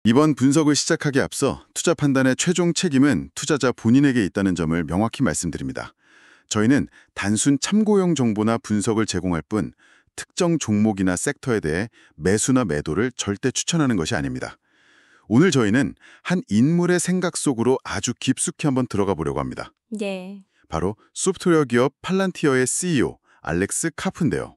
이번 분석을 시작하기에 앞서 투자 판단의 최종 책임은 투자자 본인에게 있다는 점을 명확히 말씀드립니다. 저희는 단순 참고용 정보나 분석을 제공할 뿐 특정 종목이나 섹터에 대해 매수나 매도를 절대 추천하는 것이 아닙니다. 오늘 저희는 한 인물의 생각 속으로 아주 깊숙이 한번 들어가 보려고 합니다. 네. 바로 소프트웨어 기업 팔란티어의 CEO 알렉스 카프인데요.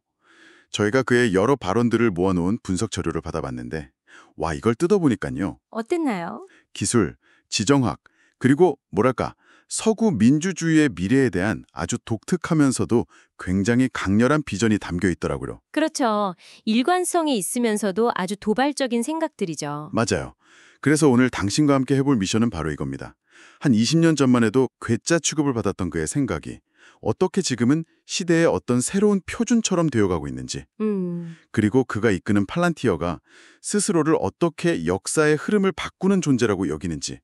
저희가 그의 여러 발언들을 모아놓은 분석 자료를 받아봤는데 와, 이걸 뜯어보니까요. 어땠나요? 기술, 지정학, 그리고 뭐랄까 서구 민주주의의 미래에 대한 아주 독특하면서도 굉장히 강렬한 비전이 담겨 있더라고요. 그렇죠. 일관성이 있으면서도 아주 도발적인 생각들이죠. 맞아요. 그래서 오늘 당신과 함께 해볼 미션은 바로 이겁니다. 한 20년 전만 해도 괴짜 취급을 받았던 그의 생각이 어떻게 지금은 시대의 어떤 새로운 표준처럼 되어가고 있는지, 그리고 그가 이끄는 팔란티어가 스스로를 어떻게 역사의 흐름을 바꾸는 존재라고 여기는지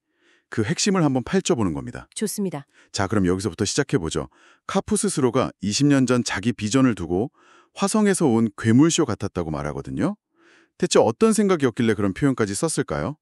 그 핵심을 한번 파헤쳐보는 겁니다. 좋습니다. 자, 그럼 여기서부터 시작해보죠. 카프 스스로가 20년 전 자기 비전을 두고 화성에서 온 괴물쇼 같았다고 말하거든요. 대체 어떤 생각이었길래 그런 표현까지 썼을까요?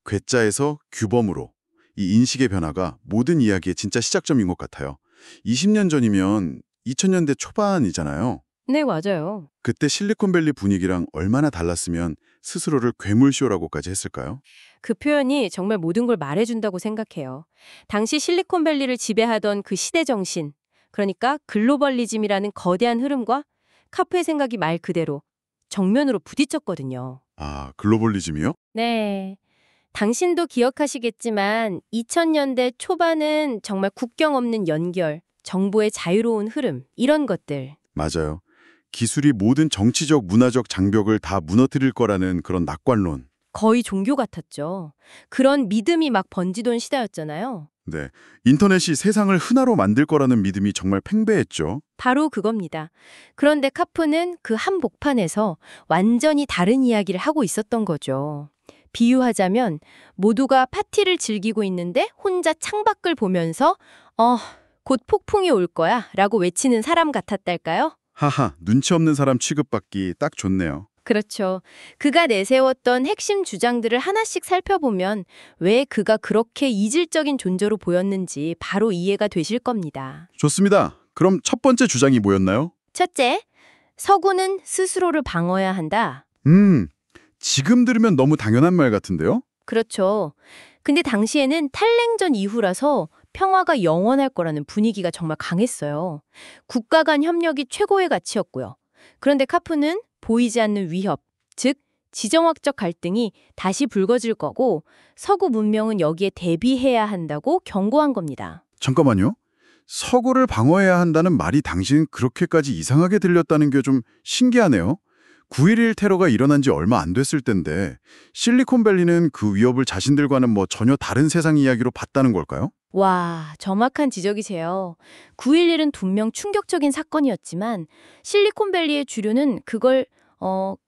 괴짜에서 규범으로, 이 인식의 변화가 모든 이야기의 진짜 시작점인 것 같아요. 20년 전이면 2000년대 초반이잖아요. 네, 맞아요. 그때 실리콘밸리 분위기랑 얼마나 달랐으면 스스로를 괴물쇼라고까지 했을까요? 그 표현이 정말 모든 걸 말해준다고 생각해요. 당시 실리콘밸리를 지배하던 그 시대 정신, 그러니까 글로벌리즘이라는 거대한 흐름과 카프의 생각이 말 그대로 정면으로 부딪혔거든요. 아, 글로벌리즘이요? 네. 당신도 기억하시겠지만 2000년대 초반은 정말 국경 없는 연결, 정보의 자유로운 흐름, 이런 것들. 맞아요. 기술이 모든 정치적, 문화적 장벽을 다 무너뜨릴 거라는 그런 낙관론. 거의 종교 같았죠. 그런 믿음이 막 번지던 시대였잖아요. 네, 인터넷이 세상을 흔화로 만들 거라는 믿음이 정말 팽배했죠. 바로 그겁니다. 그런데 카프는 그 한복판에서 완전히 다른 이야기를 하고 있었던 거죠. 비유하자면 모두가 파티를 즐기고 있는데 혼자 창밖을 보면서 곧 폭풍이 올 거야 라고 외치는 사람 같았달까요? 하하, 눈치 없는 사람 취급받기 딱 좋네요. 그렇죠. 그가 내세웠던 핵심 주장들을 하나씩 살펴보면 왜 그가 그렇게 이질적인 존재로 보였는지 바로 이해가 되실 겁니다. 좋습니다. 그럼 첫 번째 주장이 뭐였나요? 첫째, 서구는 스스로를 방어해야 한다. 지금 들으면 너무 당연한 말 같은데요? 그렇죠. 근데 당시에는 탈냉전 이후라서 평화가 영원할 거라는 분위기가 정말 강했어요. 국가 간 협력이 최고의 가치였고요. 그런데 카프는 보이지 않는 위협, 즉 지정학적 갈등이 다시 불거질 거고 서구 문명은 여기에 대비해야 한다고 경고한 겁니다. 잠깐만요. 서구를 방어해야 한다는 말이 당신 그렇게까지 이상하게 들렸다는 게 좀 신기하네요. 9.11 테러가 일어난 지 얼마 안 됐을 텐데 실리콘밸리는 그 위협을 자신들과는 뭐 전혀 다른 세상 이야기로 봤다는 걸까요? 와, 정확한 지적이세요. 9.11은 분명 충격적인 사건이었지만 실리콘밸리의 주류는 그걸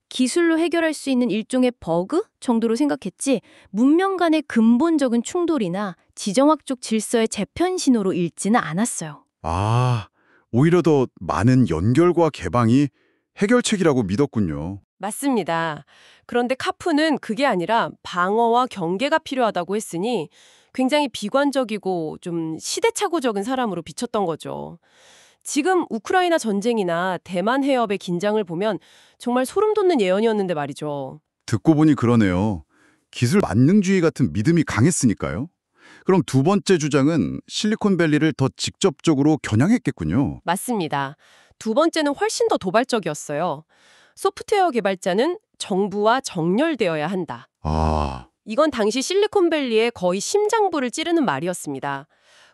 기술로 해결할 수 있는 일종의 버그 정도로 생각했지 문명 간의 근본적인 충돌이나 지정학적 질서의 재편 신호로 읽지는 않았어요. 아, 오히려 더 많은 연결과 개방이 해결책이라고 믿었군요. 맞습니다. 그런데 카프는 그게 아니라 방어와 경계가 필요하다고 했으니 굉장히 비관적이고 좀 시대착오적인 사람으로 비쳤던 거죠. 지금 우크라이나 전쟁이나 대만 해협의 긴장을 보면 정말 소름 돋는 예언이었는데 말이죠. 듣고 보니 그러네요. 기술 만능주의 같은 믿음이 강했으니까요. 그럼 두 번째 주장은 실리콘밸리를 더 직접적으로 겨냥했겠군요. 맞습니다. 두 번째는 훨씬 더 도발적이었어요. 소프트웨어 개발자는 정부와 정렬되어야 한다. 아, 이건 당시 실리콘밸리의 거의 심장부를 찌르는 말이었습니다.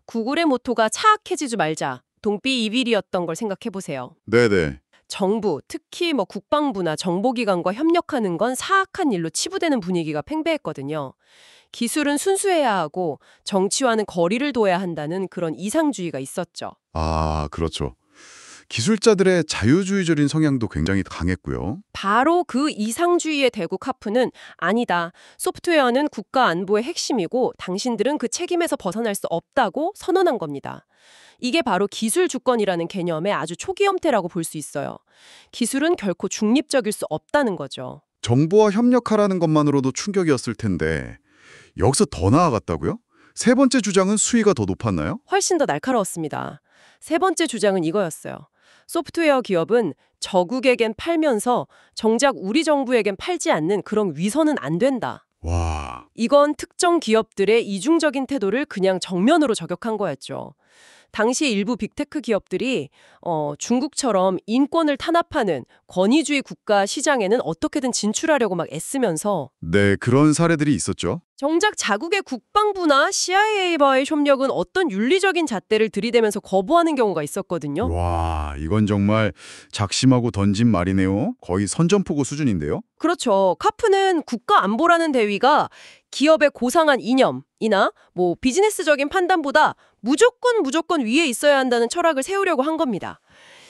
구글의 모토가 차악해지지 말자, 동비이빌이었던 걸 생각해보세요. 네네. 정부, 특히 국방부나 정보기관과 협력하는 건 사악한 일로 치부되는 분위기가 팽배했거든요. 기술은 순수해야 하고 정치와는 거리를 둬야 한다는 그런 이상주의가 있었죠. 아, 그렇죠. 기술자들의 자유주의적인 성향도 굉장히 강했고요. 바로 그 이상주의의 대국 카프는 아니다. 소프트웨어는 국가 안보의 핵심이고 당신들은 그 책임에서 벗어날 수 없다고 선언한 겁니다. 이게 바로 기술 주권이라는 개념의 아주 초기 형태라고 볼 수 있어요. 기술은 결코 중립적일 수 없다는 거죠. 정부와 협력하라는 것만으로도 충격이었을 텐데 여기서 더 나아갔다고요? 세 번째 주장은 수위가 더 높았나요? 훨씬 더 날카로웠습니다. 세 번째 주장은 이거였어요. 소프트웨어 기업은 저국에겐 팔면서 정작 우리 정부에겐 팔지 않는 그런 위선은 안 된다. 와, 이건 특정 기업들의 이중적인 태도를 그냥 정면으로 저격한 거였죠. 당시 일부 빅테크 기업들이 중국처럼 인권을 탄압하는 권위주의 국가 시장에는 어떻게든 진출하려고 막 애쓰면서 네, 그런 사례들이 있었죠. 정작 자국의 국방부나 CIA와의 협력은 어떤 윤리적인 잣대를 들이대면서 거부하는 경우가 있었거든요. 와, 이건 정말 작심하고 던진 말이네요. 거의 선전포고 수준인데요. 그렇죠. 카프는 국가안보라는 대위가 기업의 고상한 이념이나 비즈니스적인 판단보다 무조건 위에 있어야 한다는 철학을 세우려고 한 겁니다.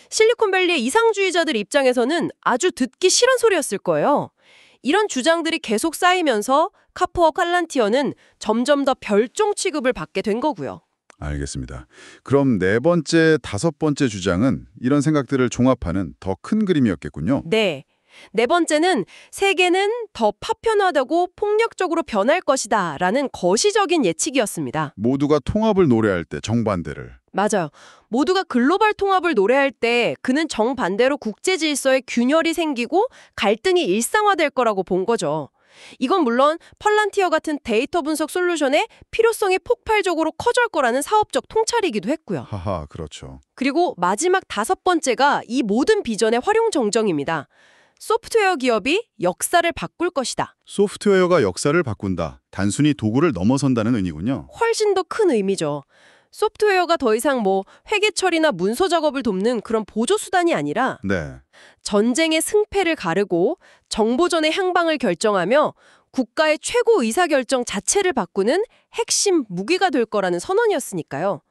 실리콘밸리의 이상주의자들 입장에서는 아주 듣기 싫은 소리였을 거예요. 이런 주장들이 계속 쌓이면서 카프와 팔란티어는 점점 더 별종 취급을 받게 된 거고요. 알겠습니다. 그럼 네 번째, 다섯 번째 주장은 이런 생각들을 종합하는 더 큰 그림이었겠군요. 네. 네 번째는 세계는 더 파편화되고 폭력적으로 변할 것이다 라는 거시적인 예측이었습니다. 모두가 통합을 노래할 때 정반대를. 맞아요. 모두가 글로벌 통합을 노래할 때 그는 정반대로 국제 질서에 균열이 생기고 갈등이 일상화될 거라고 본 거죠. 이건 물론 펄란티어 같은 데이터 분석 솔루션의 필요성이 폭발적으로 커질 거라는 사업적 통찰이기도 했고요. 하하, 그렇죠. 그리고 마지막 다섯 번째가 이 모든 비전의 활용 정정입니다. 소프트웨어 기업이 역사를 바꿀 것이다. 소프트웨어가 역사를 바꾼다. 단순히 도구를 넘어선다는 의미군요. 훨씬 더 큰 의미죠. 소프트웨어가 더 이상 회계 처리나 문서 작업을 돕는 그런 보조 수단이 아니라 네. 전쟁의 승패를 가르고 정보전의 향방을 결정하며 국가의 최고 의사결정 자체를 바꾸는 핵심 무기가 될 거라는 선언이었으니까요.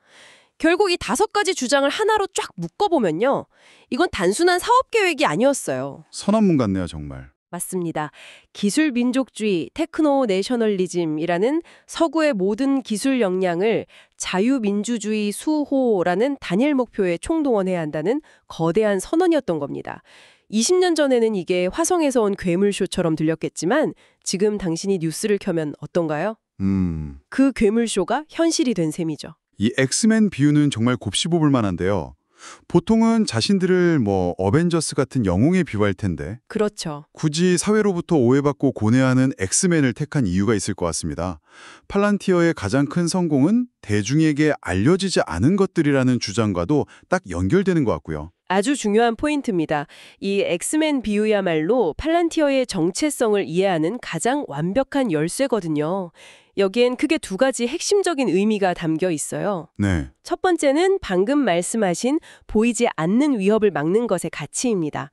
결국 이 다섯 가지 주장을 하나로 쫙 묶어보면요. 이건 단순한 사업계획이 아니었어요. 선언문 같네요, 정말. 맞습니다. 기술 민족주의, 테크노 내셔널리즘이라는 서구의 모든 기술 역량을 자유민주주의 수호라는 단일 목표에 총동원해야 한다는 거대한 선언이었던 겁니다. 20년 전에는 이게 화성에서 온 괴물쇼처럼 들렸겠지만 지금 당신이 뉴스를 켜면 어떤가요? 그 괴물쇼가 현실이 된 셈이죠. 이 엑스맨 비유는 정말 곱씹어볼 만한데요. 보통은 자신들을 어벤져스 같은 영웅에 비유할 텐데 그렇죠. 굳이 사회로부터 오해받고 고뇌하는 엑스맨을 택한 이유가 있을 것 같습니다. 팔란티어의 가장 큰 성공은 대중에게 알려지지 않은 것들이라는 주장과도 딱 연결되는 것 같고요. 아주 중요한 포인트입니다. 이 엑스맨 비유야말로 팔란티어의 정체성을 이해하는 가장 완벽한 열쇠거든요. 여기엔 크게 두 가지 핵심적인 의미가 담겨 있어요. 네. 첫 번째는 방금 말씀하신 보이지 않는 위협을 막는 것의 가치입니다.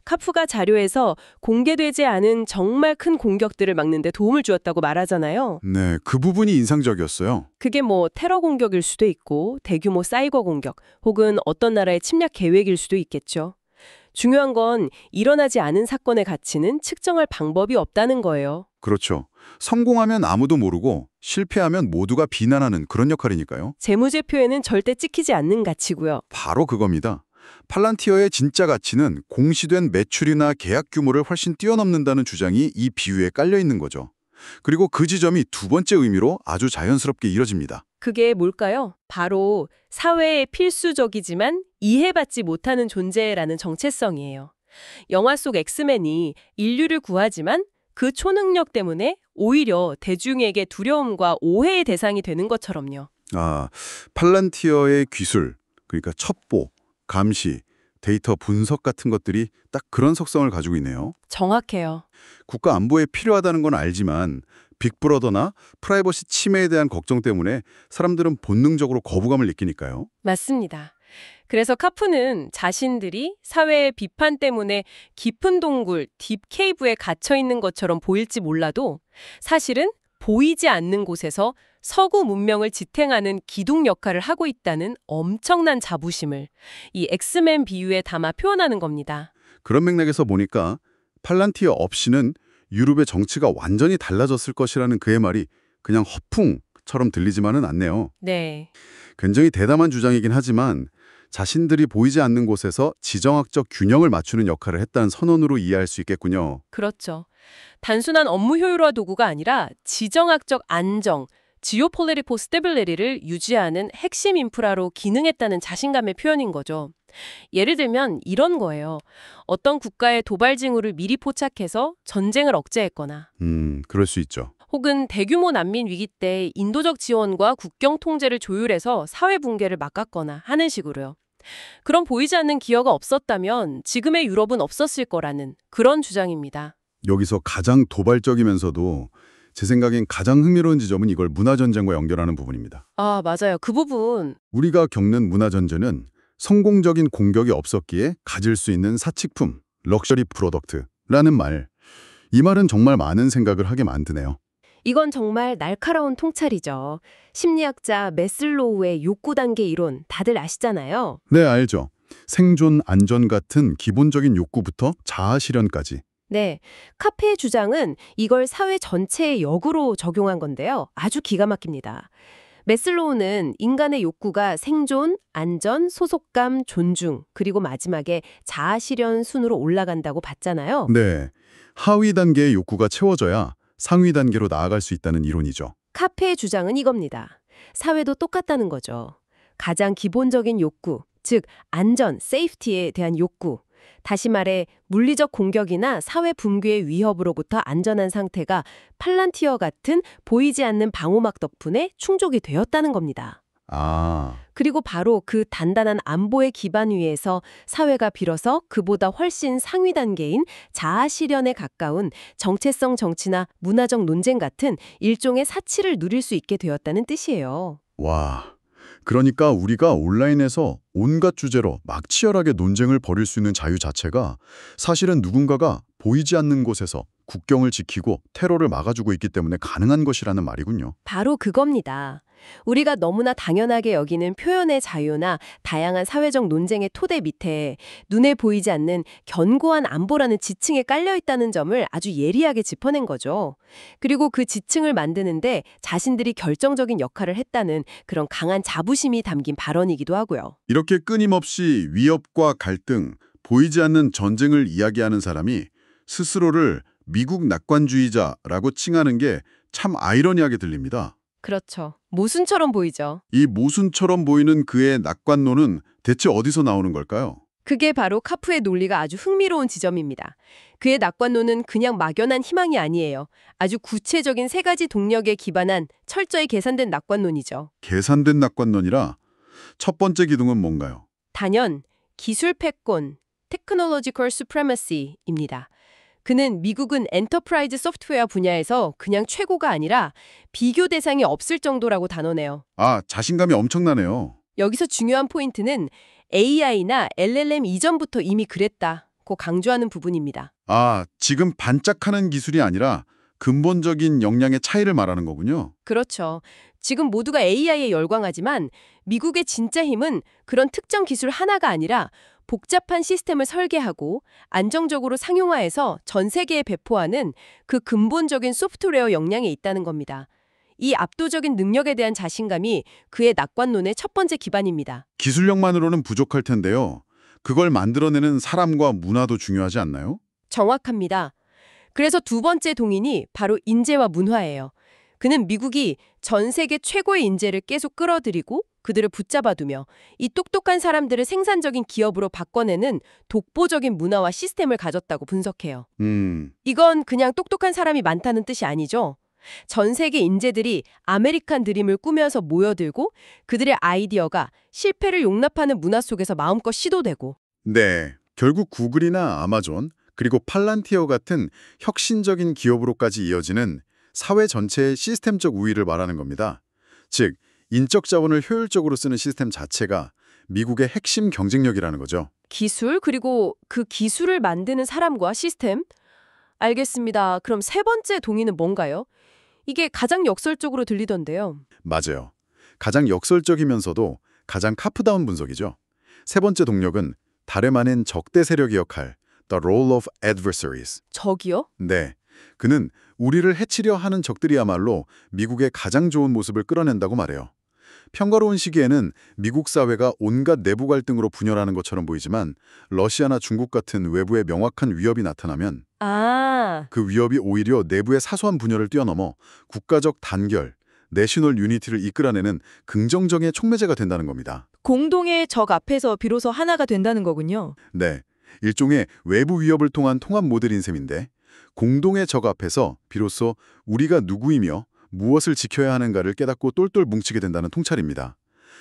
카프가 자료에서 공개되지 않은 정말 큰 공격들을 막는 데 도움을 주었다고 말하잖아요. 네, 그 부분이 인상적이었어요. 그게 테러 공격일 수도 있고 대규모 사이버 공격 혹은 어떤 나라의 침략 계획일 수도 있겠죠. 중요한 건 일어나지 않은 사건의 가치는 측정할 방법이 없다는 거예요. 그렇죠. 성공하면 아무도 모르고 실패하면 모두가 비난하는 그런 역할이니까요. 재무제표에는 절대 찍히지 않는 가치고요. 바로 그겁니다. 팔란티어의 진짜 가치는 공시된 매출이나 계약 규모를 훨씬 뛰어넘는다는 주장이 이 비유에 깔려 있는 거죠. 그리고 그 지점이 두 번째 의미로 아주 자연스럽게 이뤄집니다. 그게 뭘까요? 바로 사회에 필수적이지만 이해받지 못하는 존재라는 정체성이에요. 영화 속 엑스맨이 인류를 구하지만 그 초능력 때문에 오히려 대중에게 두려움과 오해의 대상이 되는 것처럼요. 팔란티어의 기술, 그러니까 첩보, 감시, 데이터 분석 같은 것들이 딱 그런 속성을 가지고 있네요. 정확해요. 국가 안보에 필요하다는 건 알지만 빅브러더나 프라이버시 침해에 대한 걱정 때문에 사람들은 본능적으로 거부감을 느끼니까요. 맞습니다. 그래서 카프는 자신들이 사회의 비판 때문에 깊은 동굴, 딥케이브에 갇혀 있는 것처럼 보일지 몰라도 사실은 보이지 않는 곳에서 서구 문명을 지탱하는 기둥 역할을 하고 있다는 엄청난 자부심을 이 엑스맨 비유에 담아 표현하는 겁니다. 그런 맥락에서 보니까 팔란티어 없이는 유럽의 정치가 완전히 달라졌을 것이라는 그의 말이 그냥 허풍처럼 들리지만은 않네요. 네. 굉장히 대담한 주장이긴 하지만 자신들이 보이지 않는 곳에서 지정학적 균형을 맞추는 역할을 했다는 선언으로 이해할 수 있겠군요. 그렇죠. 단순한 업무 효율화 도구가 아니라 지정학적 안정, 지오폴리티컬 스테빌리티를 유지하는 핵심 인프라로 기능했다는 자신감의 표현인 거죠. 예를 들면 이런 거예요. 어떤 국가의 도발 징후를 미리 포착해서 전쟁을 억제했거나 그럴 수 있죠. 혹은 대규모 난민 위기 때 인도적 지원과 국경 통제를 조율해서 사회 붕괴를 막았거나 하는 식으로요. 그런 보이지 않는 기여가 없었다면 지금의 유럽은 없었을 거라는 그런 주장입니다. 여기서 가장 도발적이면서도 제 생각엔 가장 흥미로운 지점은 이걸 문화전쟁과 연결하는 부분입니다. 아, 맞아요. 그 부분. 우리가 겪는 문화전쟁은 성공적인 공격이 없었기에 가질 수 있는 사치품, 럭셔리 프로덕트라는 말. 이 말은 정말 많은 생각을 하게 만드네요. 이건 정말 날카로운 통찰이죠. 심리학자 메슬로우의 욕구 단계 이론 다들 아시잖아요. 네, 알죠. 생존, 안전 같은 기본적인 욕구부터 자아 실현까지. 네, 카페의 주장은 이걸 사회 전체의 역으로 적용한 건데요. 아주 기가 막힙니다. 메슬로우는 인간의 욕구가 생존, 안전, 소속감, 존중, 그리고 마지막에 자아 실현 순으로 올라간다고 봤잖아요. 네, 하위 단계의 욕구가 채워져야 상위 단계로 나아갈 수 있다는 이론이죠. 카페의 주장은 이겁니다. 사회도 똑같다는 거죠. 가장 기본적인 욕구, 즉 안전, 세이프티에 대한 욕구. 다시 말해 물리적 공격이나 사회 붕괴의 위협으로부터 안전한 상태가 팔란티어 같은 보이지 않는 방호막 덕분에 충족이 되었다는 겁니다. 아, 그리고 바로 그 단단한 안보의 기반 위에서 사회가 비로소 그보다 훨씬 상위 단계인 자아 실현에 가까운 정체성 정치나 문화적 논쟁 같은 일종의 사치를 누릴 수 있게 되었다는 뜻이에요. 와. 그러니까 우리가 온라인에서 온갖 주제로 막 치열하게 논쟁을 벌일 수 있는 자유 자체가 사실은 누군가가 보이지 않는 곳에서 국경을 지키고 테러를 막아주고 있기 때문에 가능한 것이라는 말이군요. 바로 그겁니다. 우리가 너무나 당연하게 여기는 표현의 자유나 다양한 사회적 논쟁의 토대 밑에 눈에 보이지 않는 견고한 안보라는 지층에 깔려 있다는 점을 아주 예리하게 짚어낸 거죠. 그리고 그 지층을 만드는데 자신들이 결정적인 역할을 했다는 그런 강한 자부심이 담긴 발언이기도 하고요. 이렇게 끊임없이 위협과 갈등, 보이지 않는 전쟁을 이야기하는 사람이 스스로를 미국 낙관주의자라고 칭하는 게 참 아이러니하게 들립니다. 그렇죠. 모순처럼 보이죠. 이 모순처럼 보이는 그의 낙관론은 대체 어디서 나오는 걸까요? 그게 바로 카프의 논리가 아주 흥미로운 지점입니다. 그의 낙관론은 그냥 막연한 희망이 아니에요. 아주 구체적인 세 가지 동력에 기반한 철저히 계산된 낙관론이죠. 계산된 낙관론이라 첫 번째 기둥은 뭔가요? 단연 기술 패권, 테크놀로지컬 수프레마시입니다. 그는 미국은 엔터프라이즈 소프트웨어 분야에서 그냥 최고가 아니라 비교 대상이 없을 정도라고 단언해요. 아, 자신감이 엄청나네요. 여기서 중요한 포인트는 AI나 LLM 이전부터 이미 그랬다고 강조하는 부분입니다. 아, 지금 반짝하는 기술이 아니라 근본적인 역량의 차이를 말하는 거군요. 그렇죠. 지금 모두가 AI에 열광하지만 미국의 진짜 힘은 그런 특정 기술 하나가 아니라 복잡한 시스템을 설계하고 안정적으로 상용화해서 전 세계에 배포하는 그 근본적인 소프트웨어 역량에 있다는 겁니다. 이 압도적인 능력에 대한 자신감이 그의 낙관론의 첫 번째 기반입니다. 기술력만으로는 부족할 텐데요. 그걸 만들어내는 사람과 문화도 중요하지 않나요? 정확합니다. 그래서 두 번째 동인이 바로 인재와 문화예요. 그는 미국이 전 세계 최고의 인재를 계속 끌어들이고 그들을 붙잡아두며 이 똑똑한 사람들을 생산적인 기업으로 바꿔내는 독보적인 문화와 시스템을 가졌다고 분석해요. 이건 그냥 똑똑한 사람이 많다는 뜻이 아니죠. 전 세계 인재들이 아메리칸 드림을 꾸며서 모여들고 그들의 아이디어가 실패를 용납하는 문화 속에서 마음껏 시도되고. 네, 결국 구글이나 아마존 그리고 팔란티어 같은 혁신적인 기업으로까지 이어지는 사회 전체의 시스템적 우위를 말하는 겁니다. 즉, 인적 자원을 효율적으로 쓰는 시스템 자체가 미국의 핵심 경쟁력이라는 거죠. 기술 그리고 그 기술을 만드는 사람과 시스템? 알겠습니다. 그럼 세 번째 동의는 뭔가요? 이게 가장 역설적으로 들리던데요. 맞아요. 가장 역설적이면서도 가장 카프다운 분석이죠. 세 번째 동력은 다름 아닌 적대 세력의 역할, The Role of Adversaries. 적이요? 네, 그는 우리를 해치려 하는 적들이야말로 미국의 가장 좋은 모습을 끌어낸다고 말해요. 평화로운 시기에는 미국 사회가 온갖 내부 갈등으로 분열하는 것처럼 보이지만 러시아나 중국 같은 외부의 명확한 위협이 나타나면 아, 그 위협이 오히려 내부의 사소한 분열을 뛰어넘어 국가적 단결, 내셔널 유니티를 이끌어내는 긍정적인 촉매제가 된다는 겁니다. 공동의 적 앞에서 비로소 하나가 된다는 거군요. 네, 일종의 외부 위협을 통한 통합 모델인 셈인데 공동의 적 앞에서 비로소 우리가 누구이며 무엇을 지켜야 하는가를 깨닫고 똘똘 뭉치게 된다는 통찰입니다.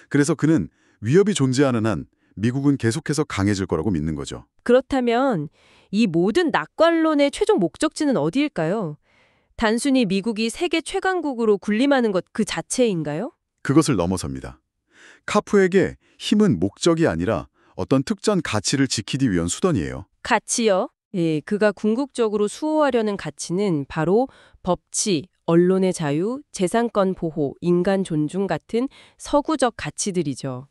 그래서 그는 위협이 존재하는 한 미국은 계속해서 강해질 거라고 믿는 거죠. 그렇다면 이 모든 낙관론의 최종 목적지는 어디일까요? 단순히 미국이 세계 최강국으로 군림하는 것 그 자체인가요? 그것을 넘어섭니다. 카프에게 힘은 목적이 아니라 어떤 특정 가치를 지키기 위한 수단이에요. 가치요? 예, 그가 궁극적으로 수호하려는 가치는 바로 법치, 언론의 자유, 재산권 보호, 인간 존중 같은 서구적 가치들이죠.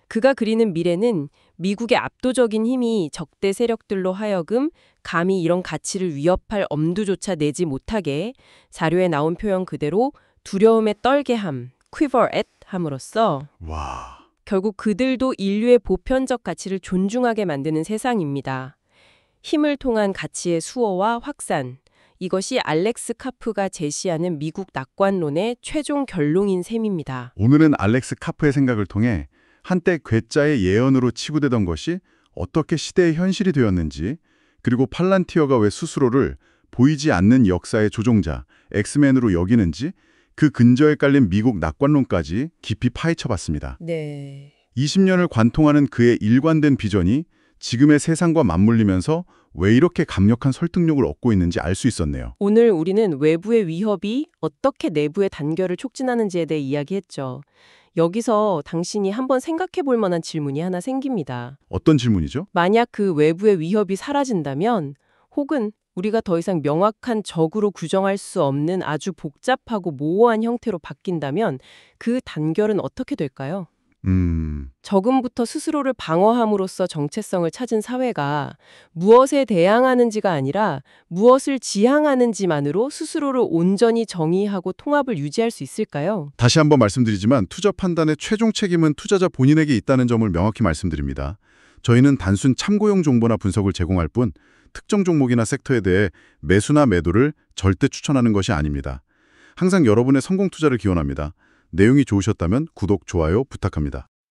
그가 그리는 미래는 미국의 압도적인 힘이 적대 세력들로 하여금 감히 이런 가치를 위협할 엄두조차 내지 못하게 자료에 나온 표현 그대로 두려움에 떨게 함, quiver at 함으로써 와, 결국 그들도 인류의 보편적 가치를 존중하게 만드는 세상입니다. 힘을 통한 가치의 수호와 확산, 이것이 알렉스 카프가 제시하는 미국 낙관론의 최종 결론인 셈입니다. 오늘은 알렉스 카프의 생각을 통해 한때 괴짜의 예언으로 치부되던 것이 어떻게 시대의 현실이 되었는지, 그리고 팔란티어가 왜 스스로를 보이지 않는 역사의 조종자, 엑스맨으로 여기는지 그 근저에 깔린 미국 낙관론까지 깊이 파헤쳐봤습니다. 네. 20년을 관통하는 그의 일관된 비전이 지금의 세상과 맞물리면서 왜 이렇게 강력한 설득력을 얻고 있는지 알 수 있었네요. 오늘 우리는 외부의 위협이 어떻게 내부의 단결을 촉진하는지에 대해 이야기했죠. 여기서 당신이 한번 생각해 볼 만한 질문이 하나 생깁니다. 어떤 질문이죠? 만약 그 외부의 위협이 사라진다면, 혹은 우리가 더 이상 명확한 적으로 규정할 수 없는 아주 복잡하고 모호한 형태로 바뀐다면 그 단결은 어떻게 될까요? 적음부터 스스로를 방어함으로써 정체성을 찾은 사회가 무엇에 대항하는지가 아니라 무엇을 지향하는지만으로 스스로를 온전히 정의하고 통합을 유지할 수 있을까요? 다시 한번 말씀드리지만 투자 판단의 최종 책임은 투자자 본인에게 있다는 점을 명확히 말씀드립니다. 저희는 단순 참고용 정보나 분석을 제공할 뿐 특정 종목이나 섹터에 대해 매수나 매도를 절대 추천하는 것이 아닙니다. 항상 여러분의 성공 투자를 기원합니다. 내용이 좋으셨다면 구독, 좋아요 부탁합니다.